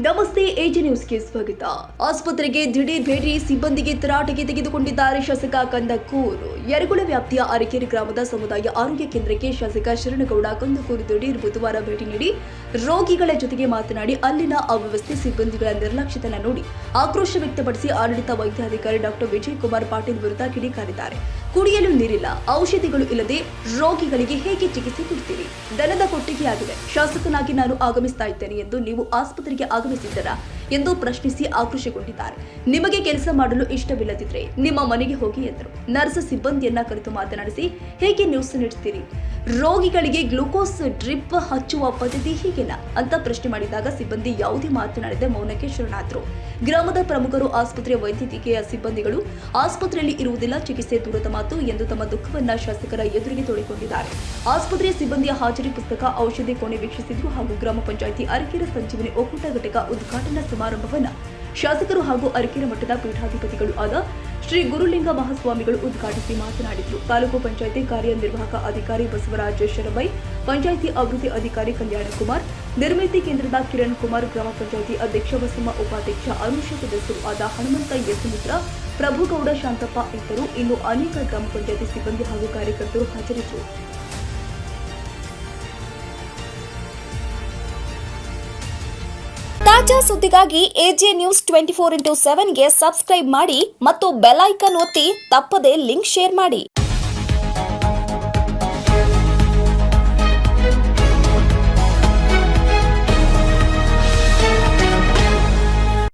ನಮಸ್ತೆ, ಎಜಿ ನ್ಯೂಸ್ಗೆ ಸ್ವಾಗತ. ಆಸ್ಪತ್ರೆಗೆ ದಿಢೀರ್ ಭೇಟಿ, ಸಿಬ್ಬಂದಿಗೆ ತರಾಟೆಗೆ ತೆಗೆದುಕೊಂಡಿದ್ದಾರೆ ಶಾಸಕ ಕಂದಕೂರು. ಯರಗುಳ ವ್ಯಾಪ್ತಿಯ ಅರಕೆರೆ ಗ್ರಾಮದ ಸಮುದಾಯ ಆರೋಗ್ಯ ಕೇಂದ್ರಕ್ಕೆ ಶಾಸಕ ಶರಣಗೌಡ ಕಂದಕೂರು ದಿಢೀರ್ ಬುಧವಾರ ಭೇಟಿ ನೀಡಿ ರೋಗಿಗಳ ಜೊತೆಗೆ ಮಾತನಾಡಿ ಅಲ್ಲಿನ ಅವ್ಯವಸ್ಥೆ, ಸಿಬ್ಬಂದಿಗಳ ನಿರ್ಲಕ್ಷ್ಯತನ ನೋಡಿ ಆಕ್ರೋಶ ವ್ಯಕ್ತಪಡಿಸಿ ಆಡಳಿತ ವೈದ್ಯಾಧಿಕಾರಿ ಡಾಕ್ಟರ್ ವಿಜಯ್ ಕುಮಾರ್ ಪಾಟೀಲ್ ವಿರುದ್ಧ ಕಿಡಿಕಾರಿದ್ದಾರೆ. ಕುಡಿಯಲು ನೀರಿಲ್ಲ, ಔಷಧಿಗಳು ಇಲ್ಲದೆ ರೋಗಿಗಳಿಗೆ ಹೇಗೆ ಚಿಕಿತ್ಸೆ ಕೊಡ್ತೀರಿ? ದನದ ಕೊಟ್ಟಿಗೆಯಾಗಿದೆ. ಶಾಸಕನಾಗಿ ನಾನು ಆಗಮಿಸ್ತಾ ಇದ್ದೇನೆ ಎಂದು ನೀವು ಆಸ್ಪತ್ರೆಗೆ ಆಗಮಿಸಿದ್ದರಾ ಎಂದು ಪ್ರಶ್ನಿಸಿ ಆಕ್ರೋಶಗೊಂಡಿದ್ದಾರೆ. ನಿಮಗೆ ಕೆಲಸ ಮಾಡಲು ಇಷ್ಟವಿಲ್ಲದಿದ್ರೆ ನಿಮ್ಮ ಮನೆಗೆ ಹೋಗಿ ಎಂದರು. ನರ್ಸ್ ಸಿಬ್ಬಂದಿಯನ್ನ ಕರೆದು ಮಾತನಾಡಿಸಿ ಹೇಗೆ ನ್ಯೂಸ್ ನೀಡುತ್ತೀರಿ? ರೋಗಿಗಳಿಗೆ ಗ್ಲೂಕೋಸ್ ಡ್ರಿಪ್ ಹಚ್ಚುವ ಪದ್ಧತಿ ಹೀಗೆಲ್ಲ ಅಂತ ಪ್ರಶ್ನೆ ಮಾಡಿದಾಗ ಸಿಬ್ಬಂದಿ ಯಾವುದೇ ಮಾತನಾಡದೆ ಮೌನಕ್ಕೆ ಶರಣಾದರು. ಗ್ರಾಮದ ಪ್ರಮುಖರು, ಆಸ್ಪತ್ರೆಯ ವೈದ್ಯಕೀಯ ಸಿಬ್ಬಂದಿಗಳು ಆಸ್ಪತ್ರೆಯಲ್ಲಿ ಇರುವುದಿಲ್ಲ, ಚಿಕಿತ್ಸೆ ದೂರದ ಮಾತು ಎಂದು ತಮ್ಮ ದುಃಖವನ್ನ ಶಾಸಕರ ಎದುರಿಗೆ ತೋಡಿಕೊಂಡಿದ್ದಾರೆ. ಆಸ್ಪತ್ರೆಯ ಸಿಬ್ಬಂದಿಯ ಹಾಜರಿ ಪುಸ್ತಕ, ಔಷಧಿ ಕೋಣೆ ವೀಕ್ಷಿಸಿದ್ರು ಹಾಗೂ ಗ್ರಾಮ ಪಂಚಾಯಿತಿ ಅರಕೆರೆ ಸಂಜೀವನಿ ಒಕ್ಕೂಟ ಘಟಕ ಉದ್ಘಾಟನಾ ಸಮಾರಂಭವನ್ನ ಶಾಸಕರು ಹಾಗೂ ಅರಕೆರೆ ಮಠದ ಪೀಠಾಧಿಪತಿಗಳು ಆದ ಶ್ರೀ ಗುರುಲಿಂಗ ಮಹಾಸ್ವಾಮಿಗಳು ಉದ್ಘಾಟಿಸಿ ಮಾತನಾಡಿದರು. ತಾಲೂಕು ಪಂಚಾಯಿತಿ ಕಾರ್ಯನಿರ್ವಾಹಕ ಅಧಿಕಾರಿ ಬಸವರಾಜ ಶರಬೈ, ಪಂಚಾಯಿತಿ ಅಭಿವೃದ್ಧಿ ಅಧಿಕಾರಿ ಕಲ್ಯಾಣ ಕುಮಾರ್, ನಿರ್ಮಿತಿ ಕೇಂದ್ರದ ಕಿರಣ್ ಕುಮಾರ್, ಗ್ರಾಮ ಪಂಚಾಯಿತಿ ಅಧ್ಯಕ್ಷ ಬಸಮ್ಮ, ಉಪಾಧ್ಯಕ್ಷ ಅನುಷ, ಸದಸ್ಯರು ಆದ ಹನುಮಂತ ಎಸ್ ಮಿತ್ರ, ಪ್ರಭುಗೌಡ, ಶಾಂತಪ್ಪ ಇದ್ದರು. ಇನ್ನು ಅನೇಕ ಗ್ರಾಮ ಪಂಚಾಯಿತಿ ಸಿಬ್ಬಂದಿ ಹಾಗೂ ಕಾರ್ಯಕರ್ತರು ಹಾಜರಿದ್ದರು. ತಾಜಾ ಸುದ್ದಿಗಾಗಿ ಎಜೆ ನ್ಯೂಸ್ 24x7ಗೆ ಸಬ್ಸ್ಕ್ರೈಬ್ ಮಾಡಿ ಮತ್ತು ಬೆಲ್ ಐಕಾನ್ ಒತ್ತಿ ತಪ್ಪದೇ ಲಿಂಕ್ ಶೇರ್ ಮಾಡಿ.